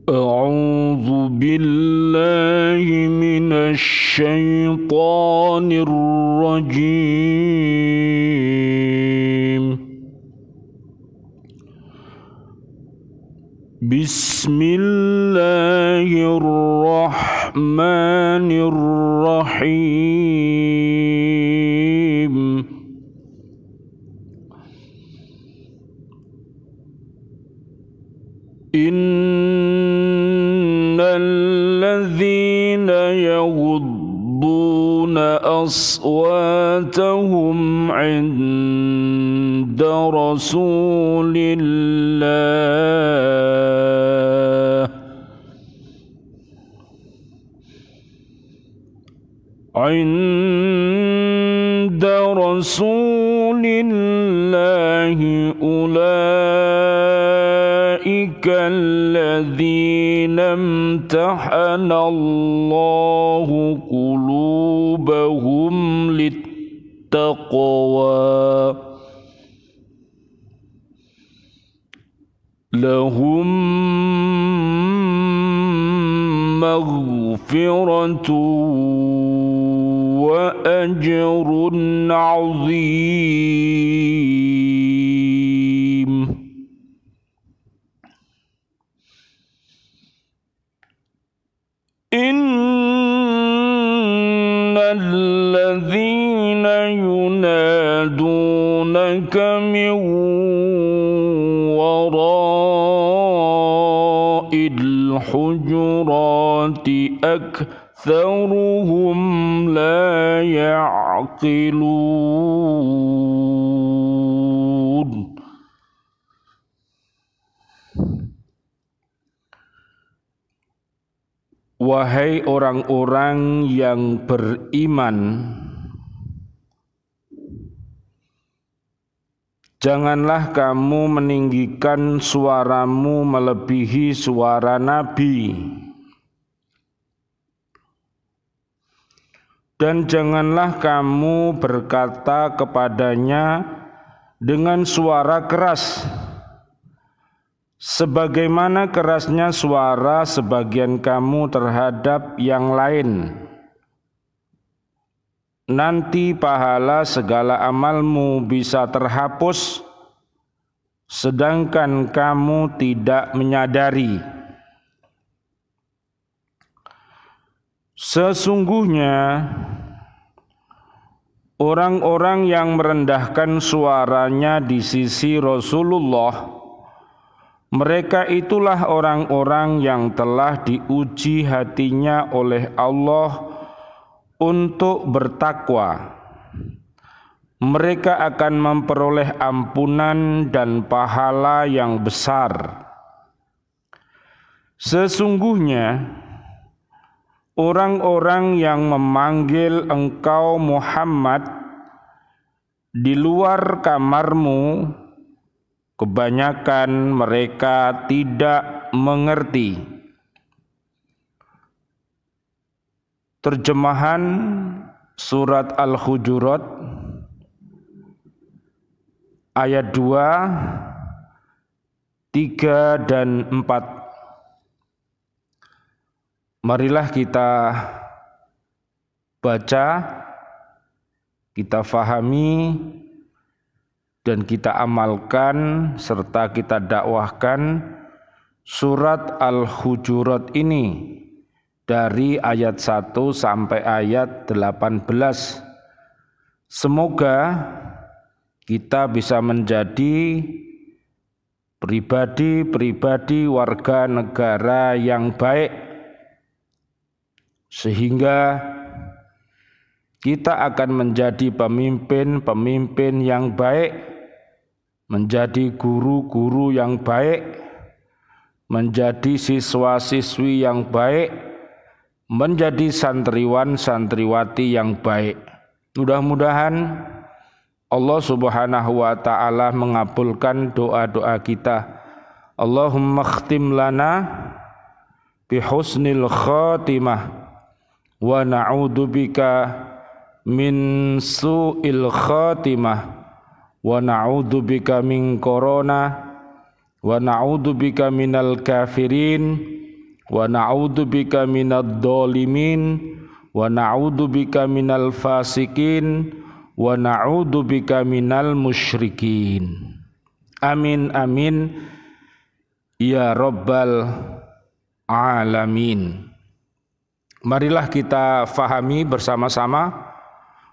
أعوذ بالله من الشيطان الرجيم. بسم الله الرحمن الرحيم. إن الذين يغضون أصواتهم عند رسول الله أولئك الذين امتحن الله قلوبهم للتقوى لهم مغفرة وأجر عظيم. إن الذين ينادونك من وراء الحجرات أكثرهم لا يعقلون. Wahai orang-orang yang beriman, janganlah kamu meninggikan suaramu melebihi suara Nabi, dan janganlah kamu berkata kepadanya dengan suara keras, sebagaimana kerasnya suara sebagian kamu terhadap yang lain. Nanti pahala segala amalmu bisa terhapus, sedangkan kamu tidak menyadari. Sesungguhnya orang-orang yang merendahkan suaranya di sisi Rasulullah, mereka itulah orang-orang yang telah diuji hatinya oleh Allah untuk bertakwa. Mereka akan memperoleh ampunan dan pahala yang besar. Sesungguhnya orang-orang yang memanggil engkau Muhammad di luar kamarmu, kebanyakan mereka tidak mengerti. Terjemahan surat Al-Hujurat ayat 2, 3 dan 4. Marilah kita baca, kita fahami, dan kita amalkan serta kita dakwahkan surat Al-Hujurat ini dari ayat 1 sampai ayat 18. Semoga kita bisa menjadi pribadi-pribadi warga negara yang baik, sehingga kita akan menjadi pemimpin-pemimpin yang baik, menjadi guru-guru yang baik, menjadi siswa-siswi yang baik, menjadi santriwan-santriwati yang baik. Mudah-mudahan Allah Subhanahu wa ta'ala mengabulkan doa-doa kita. Allahumma khtim lana bihusnil khatimah wa na'udzubika min su'il khatimah wa na'udzubika min corona wa na'udzubika minal kafirin wa na'udzubika minadh dhalimin wa na'udzubika minal fasikin wa na'udzubika minal musyrikin. Amin amin ya rabbal alamin. Marilah kita fahami bersama-sama,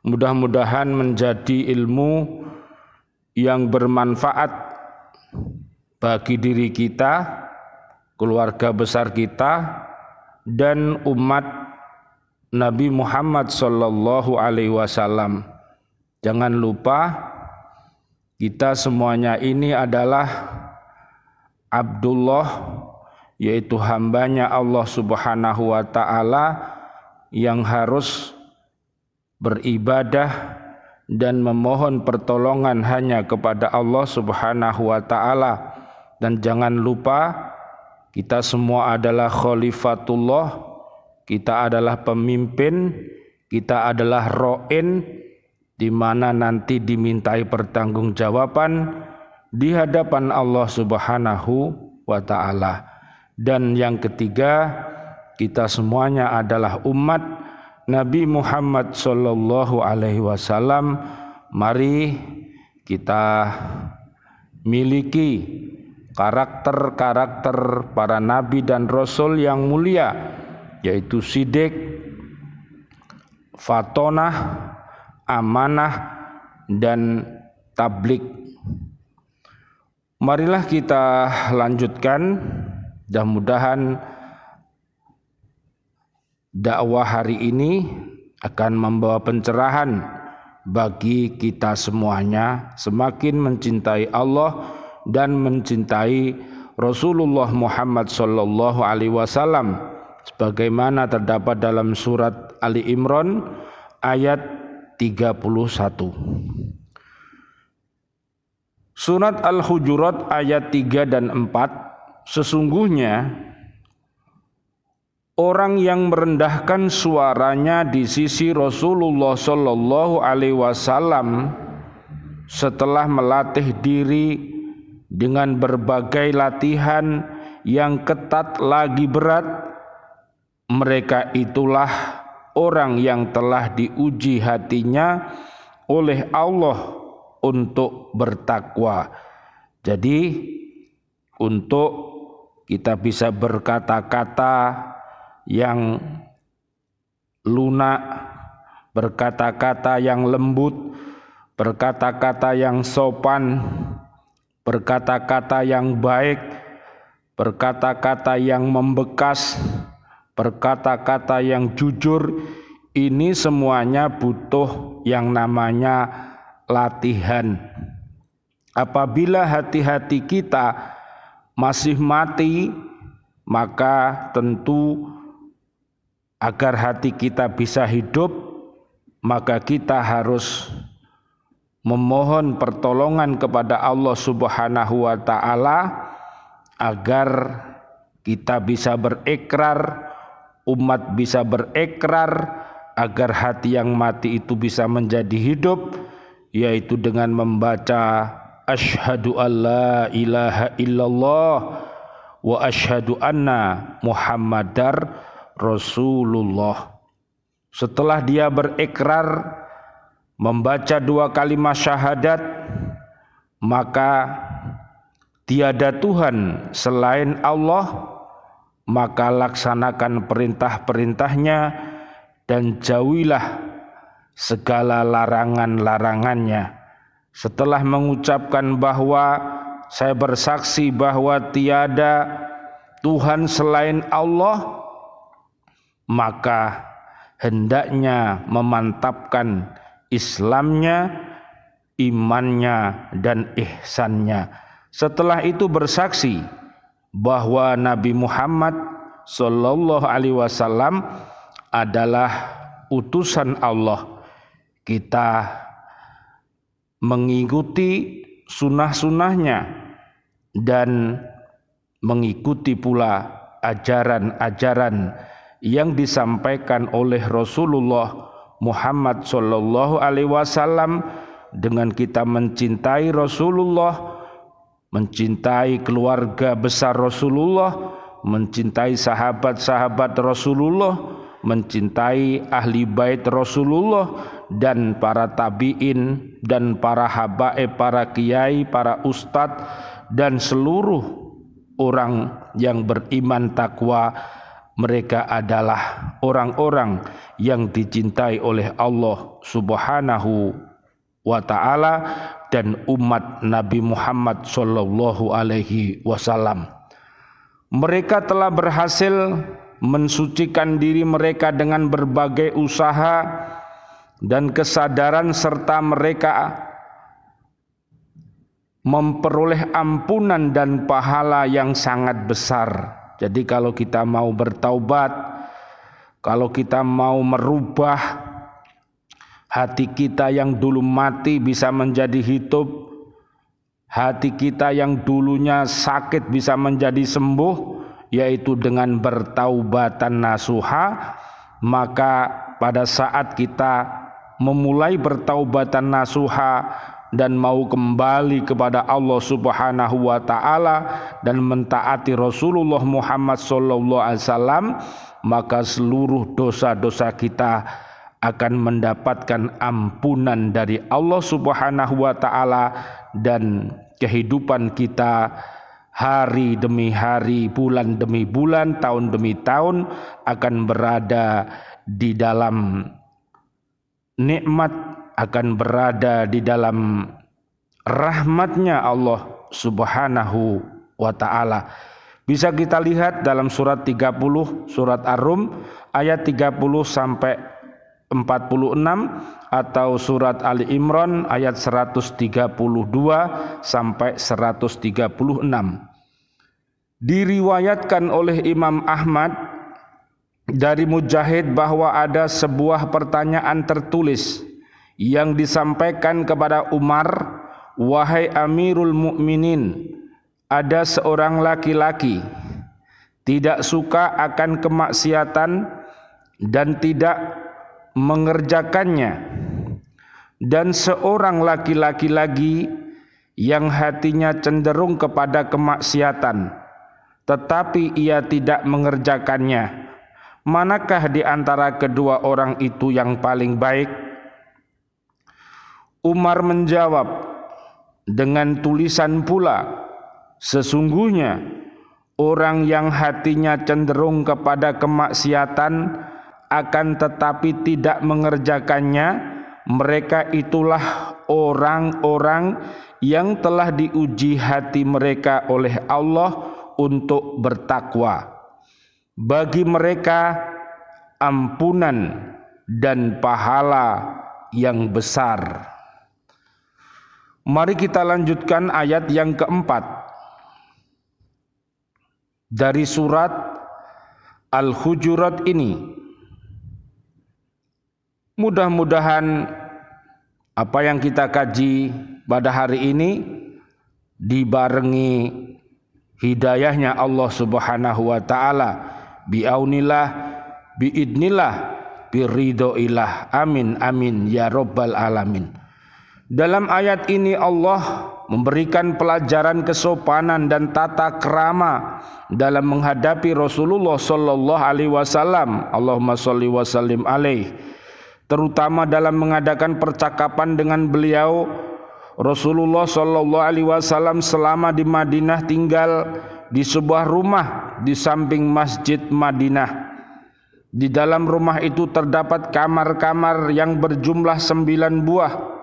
mudah-mudahan menjadi ilmu yang bermanfaat bagi diri kita, keluarga besar kita, dan umat Nabi Muhammad sallallahu alaihi wasallam. Jangan lupa kita semuanya ini adalah Abdullah, yaitu hambanya Allah subhanahu wa ta'ala yang harus beribadah dan memohon pertolongan hanya kepada Allah subhanahu wa ta'ala. Dan jangan lupa kita semua adalah khalifatullah, kita adalah pemimpin, kita adalah ro'in, di mana nanti dimintai pertanggungjawaban di hadapan Allah subhanahu wa ta'ala. Dan yang ketiga, kita semuanya adalah umat Nabi Muhammad sallallahu alaihi wasallam. Mari kita miliki karakter-karakter para nabi dan rasul yang mulia, yaitu sidik, fatonah, amanah, dan tablik. Marilah kita lanjutkan. Mudah-mudahan dakwah hari ini akan membawa pencerahan bagi kita semuanya, semakin mencintai Allah dan mencintai Rasulullah Muhammad sallallahu alaihi wasallam, sebagaimana terdapat dalam surat Ali Imran ayat 31. Surat Al-Hujurat ayat 3 dan 4. Sesungguhnya orang yang merendahkan suaranya di sisi Rasulullah sallallahu alaihi wasallam setelah melatih diri dengan berbagai latihan yang ketat lagi berat, mereka itulah orang yang telah diuji hatinya oleh Allah untuk bertakwa. Jadi untuk kita bisa berkata-kata yang lunak, berkata-kata yang lembut, berkata-kata yang sopan, berkata-kata yang baik, berkata-kata yang membekas, berkata-kata yang jujur, ini semuanya butuh yang namanya latihan. Apabila hati-hati kita masih mati, maka tentu agar hati kita bisa hidup, maka kita harus memohon pertolongan kepada Allah subhanahu wa ta'ala agar kita bisa berikrar, umat bisa berikrar, agar hati yang mati itu bisa menjadi hidup, yaitu dengan membaca asyhadu alla ilaha illallah wa asyhadu anna muhammadar rasulullah. Setelah dia berikrar membaca 2 kalimat syahadat, maka tiada Tuhan selain Allah, maka laksanakan perintah-perintahnya dan jauhilah segala larangan-larangannya. Setelah mengucapkan bahwa saya bersaksi bahwa tiada Tuhan selain Allah, maka hendaknya memantapkan Islamnya, imannya, dan ihsannya. Setelah itu bersaksi bahwa Nabi Muhammad sallallahu alaihi wasallam adalah utusan Allah. Kita mengikuti sunnah-sunnahnya dan mengikuti pula ajaran-ajaran yang disampaikan oleh Rasulullah Muhammad sallallahu alaihi wasallam. Dengan kita mencintai Rasulullah, mencintai keluarga besar Rasulullah, mencintai sahabat-sahabat Rasulullah, mencintai ahli bait Rasulullah dan para tabi'in dan para habaib, para kiai, para ustadz dan seluruh orang yang beriman takwa. Mereka adalah orang-orang yang dicintai oleh Allah Subhanahu wa ta'ala dan umat Nabi Muhammad sallallahu alaihi wasallam. Mereka telah berhasil mensucikan diri mereka dengan berbagai usaha dan kesadaran, serta mereka memperoleh ampunan dan pahala yang sangat besar. Jadi kalau kita mau bertaubat, kalau kita mau merubah hati kita yang dulu mati bisa menjadi hidup, hati kita yang dulunya sakit bisa menjadi sembuh, yaitu dengan bertaubatan nasuha. Maka pada saat kita memulai bertaubatan nasuha dan mau kembali kepada Allah Subhanahu wa ta'ala dan mentaati Rasulullah Muhammad sallallahu alaihi wasallam, maka seluruh dosa-dosa kita akan mendapatkan ampunan dari Allah Subhanahu wa ta'ala, dan kehidupan kita hari demi hari, bulan demi bulan, tahun demi tahun akan berada di dalam nikmat, akan berada di dalam rahmatnya Allah Subhanahu wa ta'ala. Bisa kita lihat dalam surat 30, surat Ar-Rum ayat 30 sampai 46, atau surat Ali Imran ayat 132 sampai 136. Diriwayatkan oleh Imam Ahmad dari Mujahid bahwa ada sebuah pertanyaan tertulis yang disampaikan kepada Umar, "Wahai Amirul Mukminin, ada seorang laki-laki tidak suka akan kemaksiatan dan tidak mengerjakannya, dan seorang laki-laki lagi yang hatinya cenderung kepada kemaksiatan tetapi ia tidak mengerjakannya. Manakah di antara kedua orang itu yang paling baik?" Umar menjawab dengan tulisan pula, "Sesungguhnya orang yang hatinya cenderung kepada kemaksiatan akan tetapi tidak mengerjakannya, mereka itulah orang-orang yang telah diuji hati mereka oleh Allah untuk bertakwa. Bagi mereka ampunan dan pahala yang besar." Mari kita lanjutkan ayat yang keempat dari surat Al-Hujurat ini. Mudah-mudahan apa yang kita kaji pada hari ini dibarengi hidayahnya Allah Subhanahu wa ta'ala, bi'aunillah, bi'idnillah, biridhoillah. Amin amin ya rabbal alamin. Dalam ayat ini Allah memberikan pelajaran kesopanan dan tata krama dalam menghadapi Rasulullah sallallahu alaihi wasallam. Allahumma sholli wa sallim alaihi. Terutama dalam mengadakan percakapan dengan beliau. Rasulullah sallallahu alaihi wasallam selama di Madinah tinggal di sebuah rumah di samping Masjid Madinah. Di dalam rumah itu terdapat kamar-kamar yang berjumlah 9 buah.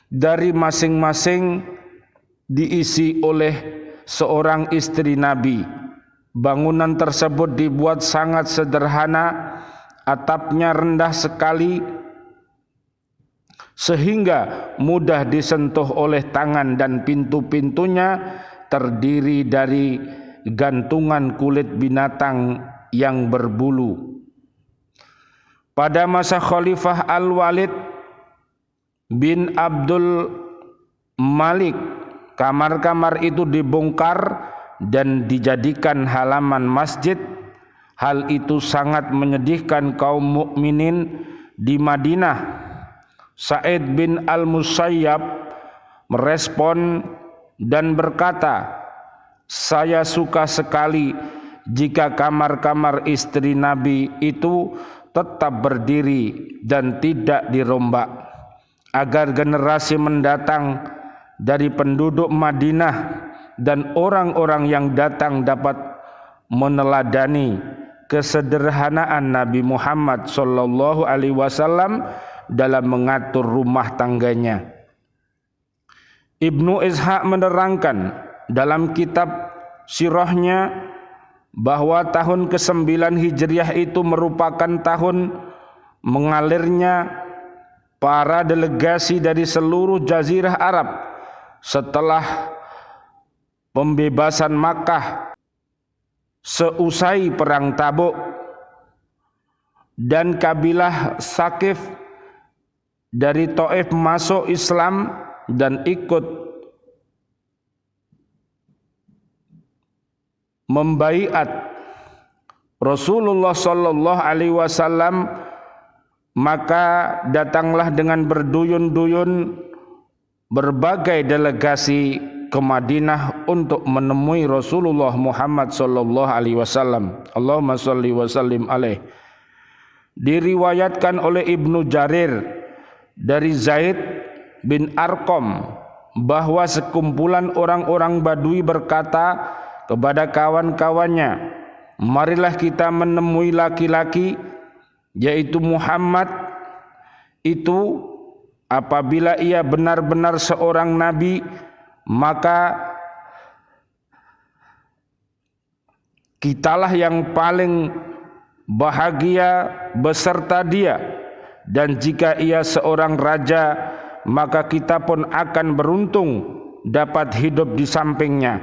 Dari masing-masing diisi oleh seorang istri Nabi. Bangunan tersebut dibuat sangat sederhana, atapnya rendah sekali sehingga mudah disentuh oleh tangan, dan pintu-pintunya terdiri dari gantungan kulit binatang yang berbulu. Pada masa Khalifah Al-Walid bin Abdul Malik, kamar-kamar itu dibongkar dan dijadikan halaman masjid. Hal itu sangat menyedihkan kaum mukminin di Madinah. Sa'id bin Al-Musayyab merespon dan berkata, "Saya suka sekali jika kamar-kamar istri Nabi itu tetap berdiri dan tidak dirombak, agar generasi mendatang dari penduduk Madinah dan orang-orang yang datang dapat meneladani kesederhanaan Nabi Muhammad sallallahu alaihi wasallam dalam mengatur rumah tangganya. Ibnu Ishaq menerangkan dalam kitab sirahnya bahwa tahun ke-9 Hijriah itu merupakan tahun mengalirnya para delegasi dari seluruh jazirah Arab setelah pembebasan Makkah seusai perang Tabuk, dan kabilah Saqif dari Taif masuk Islam dan ikut membaiat Rasulullah sallallahu alaihi wasallam. Maka datanglah dengan berduyun-duyun berbagai delegasi ke Madinah untuk menemui Rasulullah Muhammad sallallahu alaihi wasallam. Allahumma shalli wa sallim alaih. Diriwayatkan oleh Ibnu Jarir dari Zaid bin Arqam bahwa sekumpulan orang-orang Badui berkata kepada kawan-kawannya, marilah kita menemui laki-laki yaitu Muhammad itu. Apabila ia benar-benar seorang nabi, maka kitalah yang paling bahagia beserta dia, dan jika ia seorang raja, maka kita pun akan beruntung dapat hidup di sampingnya.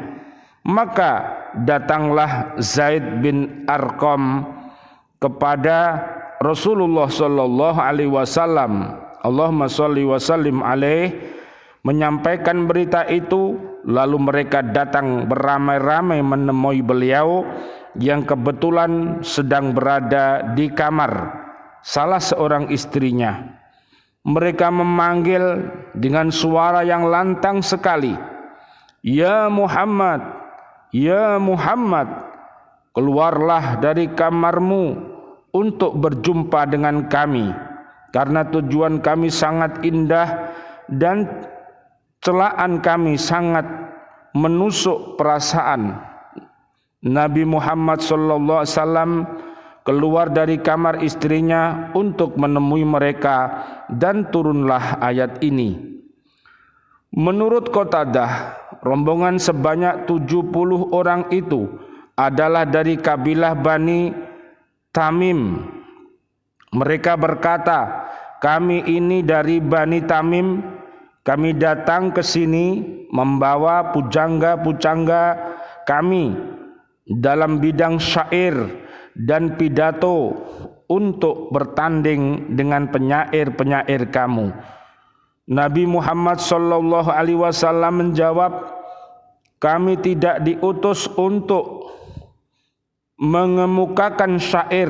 Maka datanglah Zaid bin Arqam kepada Rasulullah sallallahu alaihi wasallam, Allahumma shalli wa sallim alaih, menyampaikan berita itu. Lalu mereka datang beramai-ramai menemui beliau yang kebetulan sedang berada di kamar salah seorang istrinya. Mereka memanggil dengan suara yang lantang sekali, "Ya Muhammad, ya Muhammad, keluarlah dari kamarmu untuk berjumpa dengan kami, karena tujuan kami sangat indah dan celaan kami sangat menusuk perasaan." Nabi Muhammad sallallahu alaihi wasallam keluar dari kamar istrinya untuk menemui mereka, dan turunlah ayat ini. Menurut Qatadah, rombongan sebanyak 70 orang itu adalah dari kabilah Bani Tamim. Mereka berkata, kami ini dari Bani Tamim, kami datang ke sini membawa pujangga-pujangga kami dalam bidang syair dan pidato untuk bertanding dengan penyair-penyair kamu. Nabi Muhammad sallallahu alaihi wasallam menjawab, kami tidak diutus untuk mengemukakan syair,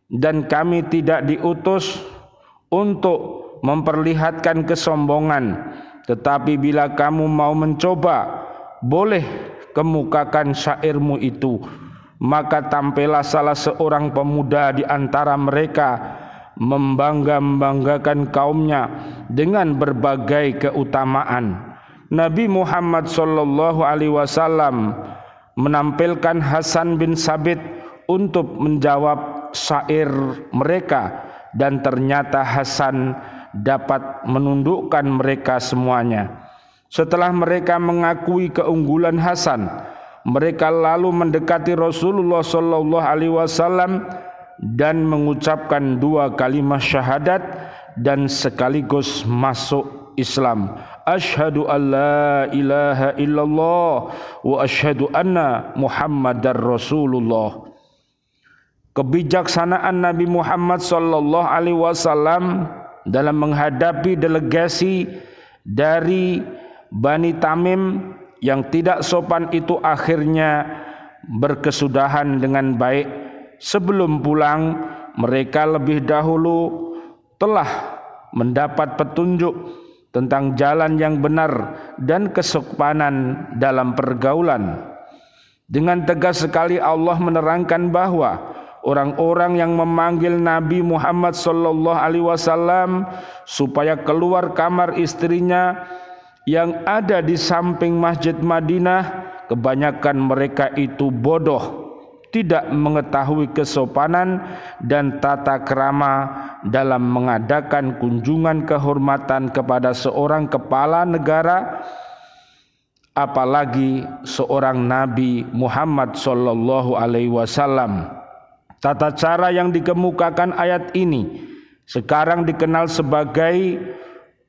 dan kami tidak diutus untuk memperlihatkan kesombongan. Tetapi bila kamu mau mencoba, boleh kemukakan syairmu itu. Maka tampillah salah seorang pemuda di antara mereka membangga-banggakan kaumnya dengan berbagai keutamaan. Nabi Muhammad sallallahu alaihi wasallam menampilkan Hasan bin Sabit untuk menjawab syair mereka, dan ternyata Hasan dapat menundukkan mereka semuanya. Setelah mereka mengakui keunggulan Hasan, mereka lalu mendekati Rasulullah sallallahu alaihi wasallam dan mengucapkan 2 kalimat syahadat dan sekaligus masuk Islam. Asyhadu an la ilaha illallah wa asyhadu anna Muhammadar Rasulullah. Kebijaksanaan Nabi Muhammad sallallahu alaihi wasallam dalam menghadapi delegasi dari Bani Tamim yang tidak sopan itu akhirnya berkesudahan dengan baik. Sebelum pulang, mereka lebih dahulu telah mendapat petunjuk tentang jalan yang benar dan kesopanan dalam pergaulan. Dengan tegas sekali Allah menerangkan bahwa orang-orang yang memanggil Nabi Muhammad sallallahu alaihi wasallam supaya keluar kamar istrinya yang ada di samping Masjid Madinah, kebanyakan mereka itu bodoh, tidak mengetahui kesopanan dan tata krama dalam mengadakan kunjungan kehormatan kepada seorang kepala negara, apalagi seorang Nabi Muhammad sallallahu alaihi wasallam. Tata cara yang dikemukakan ayat ini sekarang dikenal sebagai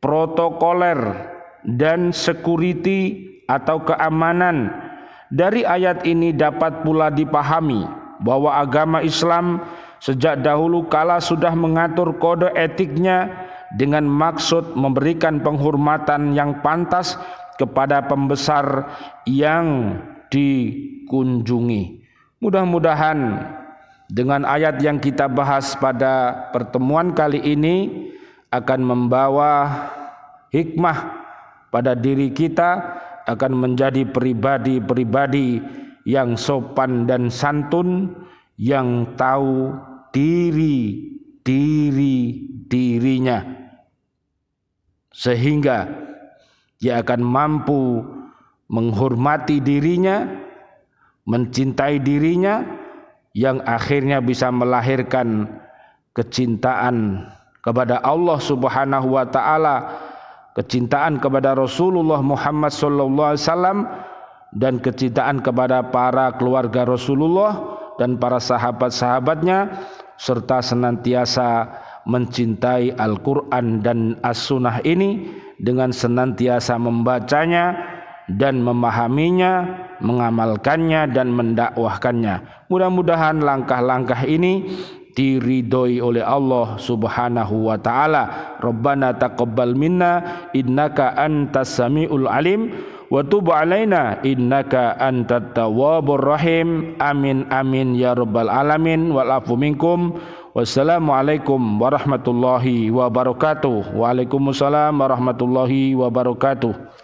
protokoler dan security atau keamanan. Dari ayat ini dapat pula dipahami bahwa agama Islam sejak dahulu kala sudah mengatur kode etiknya dengan maksud memberikan penghormatan yang pantas kepada pembesar yang dikunjungi. Mudah-mudahan dengan ayat yang kita bahas pada pertemuan kali ini akan membawa hikmah pada diri kita, akan menjadi pribadi-pribadi yang sopan dan santun, yang tahu dirinya, sehingga dia akan mampu menghormati dirinya, mencintai dirinya, yang akhirnya bisa melahirkan kecintaan kepada Allah Subhanahu wa taala, kecintaan kepada Rasulullah Muhammad sallallahu alaihi wasallam, dan kecintaan kepada para keluarga Rasulullah dan para sahabat-sahabatnya, serta senantiasa mencintai Al-Quran dan As-Sunnah ini dengan senantiasa membacanya dan memahaminya, mengamalkannya dan mendakwahkannya. Mudah-mudahan langkah-langkah ini diridhoi oleh Allah Subhanahu wa taala. Rabbana taqabbal minna innaka antas samiul alim wa tub alaina innaka antat tawwabur rahim. Amin amin ya rabbal alamin. Wal afu minkum. Wassalamualaikum warahmatullahi wabarakatuh. Waalaikumsalam warahmatullahi wabarakatuh.